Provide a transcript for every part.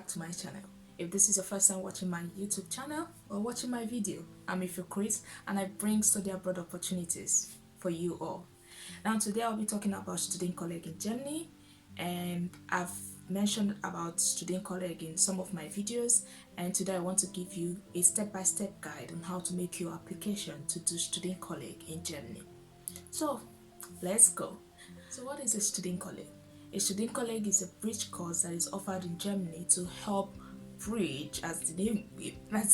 back to my channel. If this is your first time watching my YouTube channel or watching my video, I'm Ife Chris and I bring study abroad opportunities for you all. Now today I'll be talking about Studienkolleg in Germany, and I've mentioned about Studienkolleg in some of my videos, and today I want to give you a step-by-step guide on how to make your application to do Studienkolleg in Germany. So let's go. So what is a Studienkolleg? A Studienkolleg is a bridge course that is offered in Germany to help bridge, as the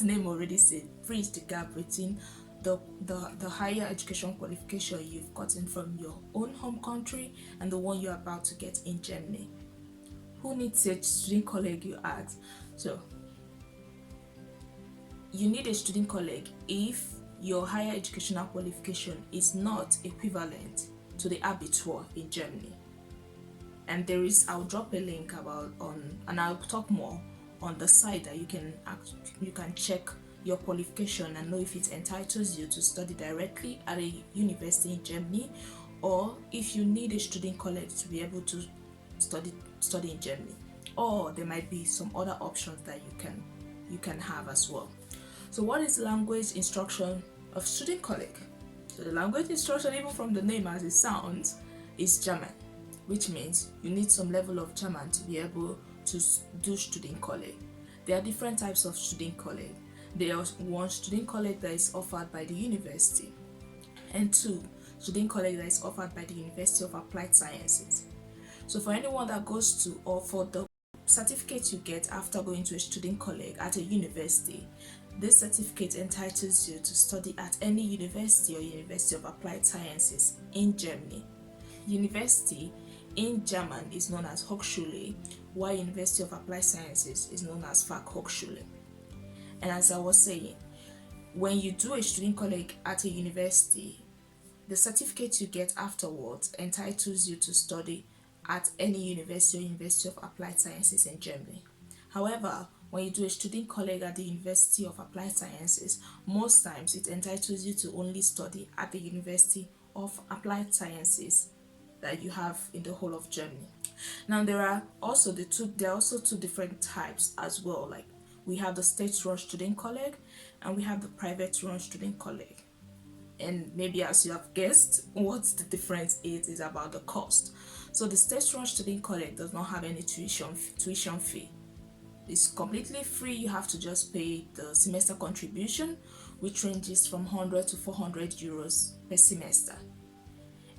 name already said, bridge the gap between the higher education qualification you've gotten from your own home country and the one you're about to get in Germany. Who needs a Studienkolleg, you ask? So you need a Studienkolleg if your higher educational qualification is not equivalent to the Abitur in Germany. And I'll drop a link and I'll talk more on the site that you can check your qualification and know if it entitles you to study directly at a university in Germany, or if you need a Studienkolleg to be able to study in Germany, or there might be some other options that you can have as well. So what is language instruction of Studienkolleg? So the language instruction, even from the name as it sounds, is German, which means you need some level of German to be able to do Studienkolleg. There are different types of Studienkolleg. There is one Studienkolleg that is offered by the university, and two Studienkolleg that is offered by the University of Applied Sciences. So for anyone that goes to, or for the certificate you get after going to a Studienkolleg at a university, this certificate entitles you to study at any university or University of Applied Sciences in Germany. University in German is known as Hochschule, while University of Applied Sciences is known as Fachhochschule. And as I was saying, when you do a Studienkolleg at a university, the certificate you get afterwards entitles you to study at any university or University of Applied Sciences in Germany. However, when you do a Studienkolleg at the University of Applied Sciences, most times it entitles you to only study at the University of Applied Sciences that you have in the whole of Germany. Now there are also two different types as well. Like we have the state-run Studienkolleg and we have the private-run Studienkolleg. And maybe as you have guessed, what the difference is about the cost. So the state-run Studienkolleg does not have any tuition fee. It's completely free. You have to just pay the semester contribution, which ranges from 100 to 400 euros per semester.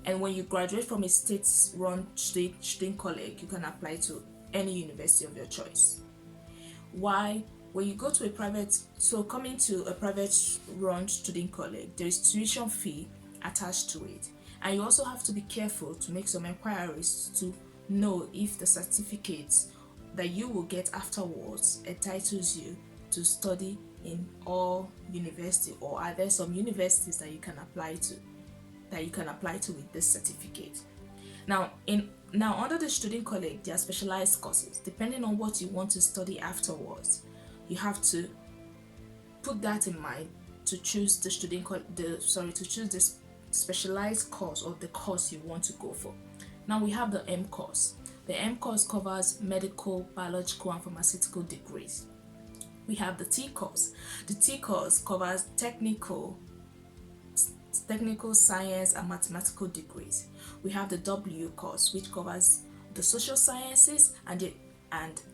And when you graduate from a state-run Studienkolleg, you can apply to any university of your choice. Why? When you go to a coming to a private-run Studienkolleg, there is tuition fee attached to it. And you also have to be careful to make some inquiries to know if the certificate that you will get afterwards entitles you to study in all university, or are there some universities that you can apply to with this certificate. Now under the Studienkolleg, there are specialized courses. Depending on what you want to study afterwards, you have to put that in mind to choose the specialized course or the course you want to go for. Now we have the M course. The M course covers medical, biological, and pharmaceutical degrees. We have the T course. The T course covers technical, science, and mathematical degrees. We have the W course, which covers the social sciences and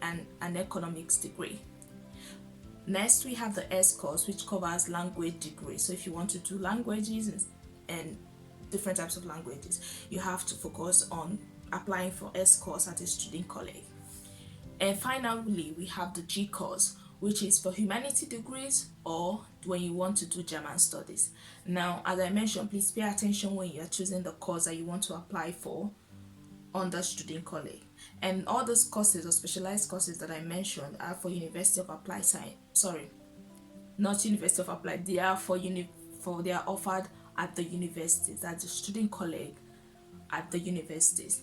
an economics degree. Next, we have the S course, which covers language degrees. So if you want to do languages and different types of languages, you have to focus on applying for S course at a Studienkolleg. And finally, we have the G course, which is for humanity degrees or when you want to do German studies. Now, as I mentioned, please pay attention when you are choosing the course that you want to apply for under Studienkolleg. And all those courses or specialized courses that I mentioned are for University of Applied Science. Sorry, not University of Applied. They are they are offered at the universities. That's the Studienkolleg at the universities.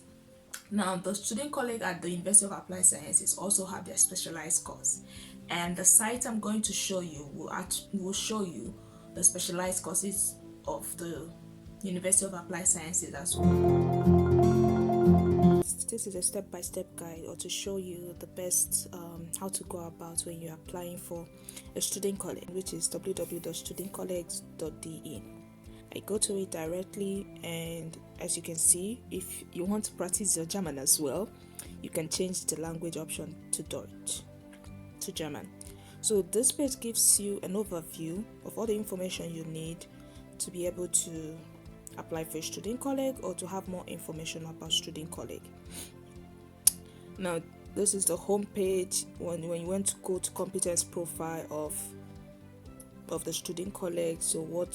Now, the Studienkolleg at the University of Applied Sciences also have their specialized course, and the site I'm going to show you will show you the specialized courses of the University of Applied Sciences as well. this is a step-by-step guide, or to show you the best how to go about when you're applying for a student college, which is www.studienkollegs.de. I go to it directly, and as you can see, if you want to practice your German as well, you can change the language option to Deutsch, to German. So this page gives you an overview of all the information you need to be able to apply for a Studienkolleg or to have more information about Studienkolleg. Now, this is the home page when you want to go to competence profile of the Studienkolleg. So what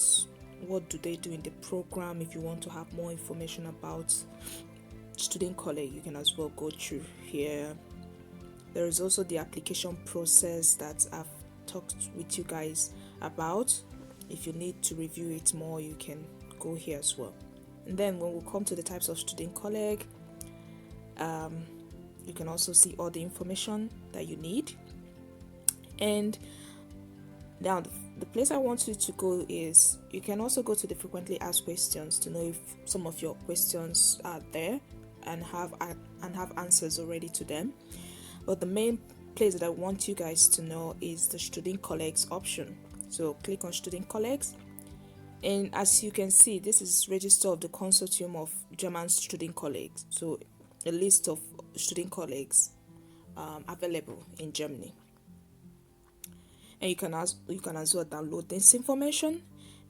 do they do in the program? If you want to have more information about Studienkolleg, you can as well go through here. There is also the application process that I've talked with you guys about. If you need to review it more, you can go here as well. And then when we come to the types of Studienkolleg, you can also see all the information that you need. And now the place I want you to go is, you can also go to the frequently asked questions to know if some of your questions are there and have answers already to them. But the main place that I want you guys to know is the Studienkollegs option. So click on Studienkollegs, and as you can see, this is register of the Consortium of German Studienkollegs. So a list of Studienkollegs available in Germany. And you can as well download this information.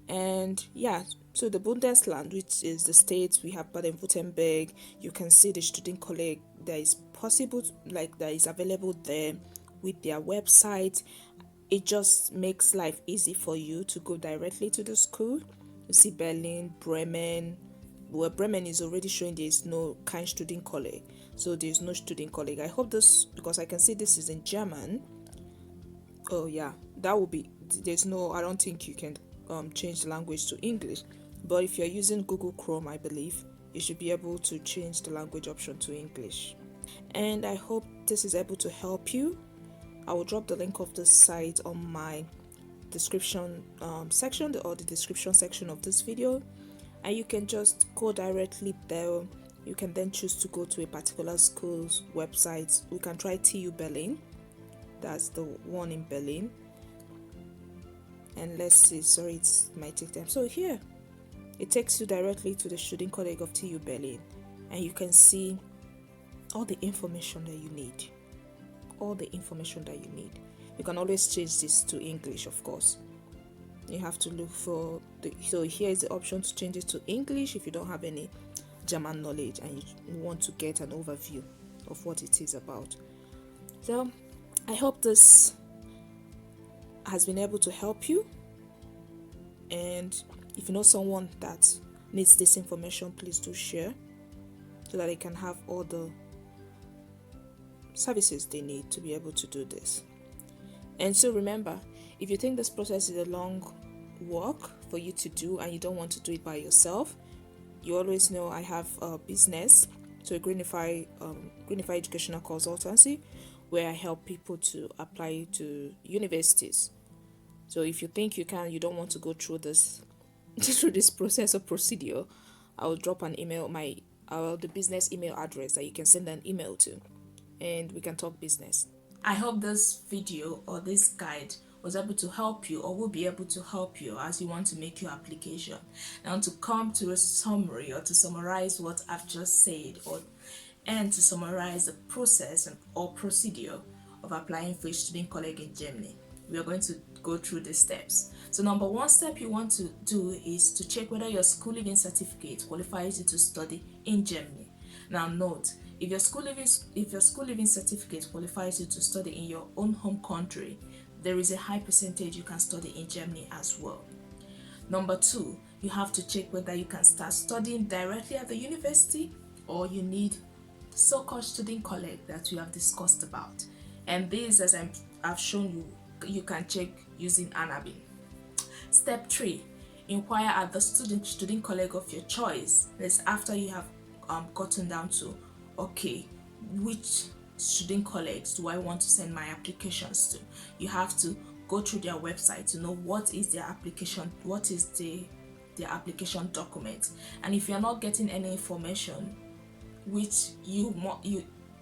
And yeah, so the Bundesland, which is the states, we have Baden-Württemberg. You can see the Studienkolleg that is possible, like that is available there with their website. It just makes life easy for you to go directly to the school. You see Berlin, Bremen. Well, Bremen is already showing there is no kein Studienkolleg, so there is no Studienkolleg. I hope this, because I can see this is in German. Oh yeah, that will be, there's no, I don't think you can change the language to English, but if you're using Google Chrome, I believe you should be able to change the language option to English. And I hope this is able to help you. I will drop the link of this site on my description section, or the description section of this video, and you can just go directly there. You can then choose to go to a particular school's website. We can try TU Berlin, that's the one in Berlin, and let's see, sorry, it might take time. So here it takes you directly to the Studienkolleg of TU Berlin, and you can see all the information that you need. You can always change this to English, of course. You have to look for so here is the option to change it to English if you don't have any German knowledge and you want to get an overview of what it is about. So I hope this has been able to help you, and if you know someone that needs this information, please do share so that they can have all the services they need to be able to do this. And so remember, if you think this process is a long work for you to do and you don't want to do it by yourself, you always know I have a business, so a Greenify Educational Consultancy, where I help people to apply to universities. So if you think you don't want to go through this process or procedure, I will drop an email, the business email address that you can send an email to, and we can talk business. I hope this video or this guide was able to help you, or will be able to help you as you want to make your application. Now, to come to a summary, or to summarize what I've just said, and to summarize the process or procedure of applying for a Studienkolleg in Germany, we are going to go through the steps. So number one step you want to do is to check whether your school leaving certificate qualifies you to study in Germany. Now note, if your school leaving certificate qualifies you to study in your own home country, there is a high percentage you can study in Germany as well. Number two, you have to check whether you can start studying directly at the university, or you need the so-called Studienkolleg that we have discussed about. And this, as I've shown you, you can check using Anabin. Step 3, inquire at the Studienkolleg of your choice. That's after you have gotten down to, okay, which Studienkollegs do I want to send my applications to? You have to go through their website to know what is their application, what is their application document. And if you're not getting any information, which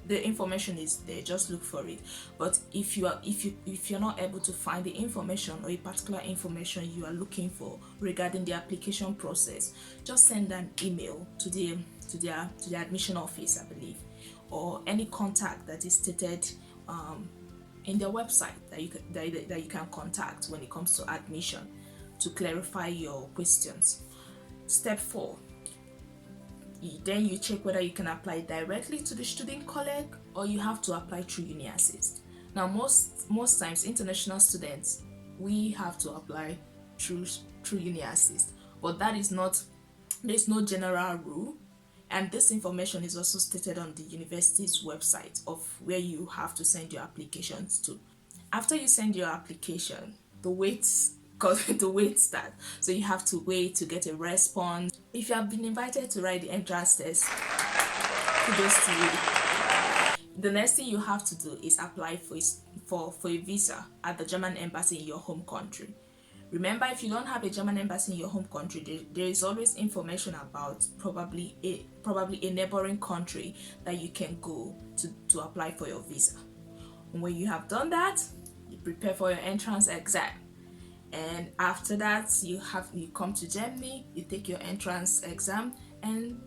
the information is there, just look for it. But if you're not able to find the information or a particular information you are looking for regarding the application process, just send an email to the admission office, I believe, or any contact that is stated in their website that you can contact when it comes to admission to clarify your questions. Step 4. Then you check whether you can apply directly to the Studienkolleg or you have to apply through UniAssist. Now most times international students, we have to apply through UniAssist, but there's no general rule, and this information is also stated on the university's website of where you have to send your applications to. After you send your application, the wait starts. So you have to wait to get a response. If you have been invited to write the entrance test, kudos to you. The next thing you have to do is apply for a visa at the German embassy in your home country. Remember, if you don't have a German embassy in your home country, there is always information about probably a neighboring country that you can go to apply for your visa. And when you have done that, you prepare for your entrance exam. And after that, you come to Germany, you take your entrance exam, and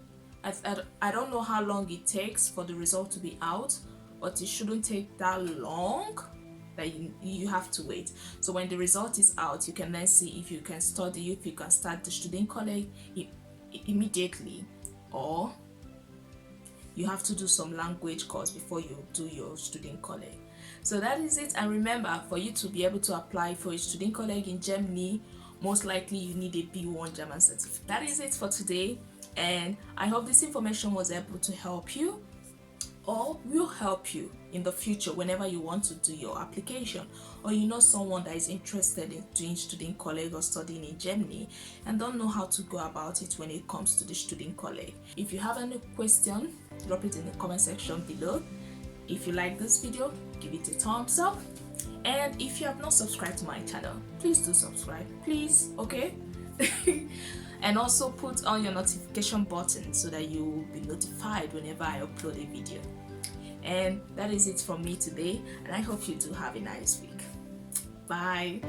I don't know how long it takes for the result to be out, but it shouldn't take that long that you have to wait. So when the result is out, you can then see if you can study, if you can start the Studienkolleg immediately, or you have to do some language course before you do your Studienkolleg. So that is it. And remember, for you to be able to apply for a Studienkolleg in Germany, most likely you need a B1 German certificate. That is it for today, and I hope this information was able to help you or will help you in the future whenever you want to do your application, or you know someone that is interested in doing Studienkolleg or studying in Germany and don't know how to go about it when it comes to the Studienkolleg. If you have any question, drop it in the comment section below. If you like this video, give it a thumbs up, and if you have not subscribed to my channel, please do subscribe, please, okay? And also put on your notification button so that you will be notified whenever I upload a video. And that is it from me today, and I hope you do have a nice week. Bye.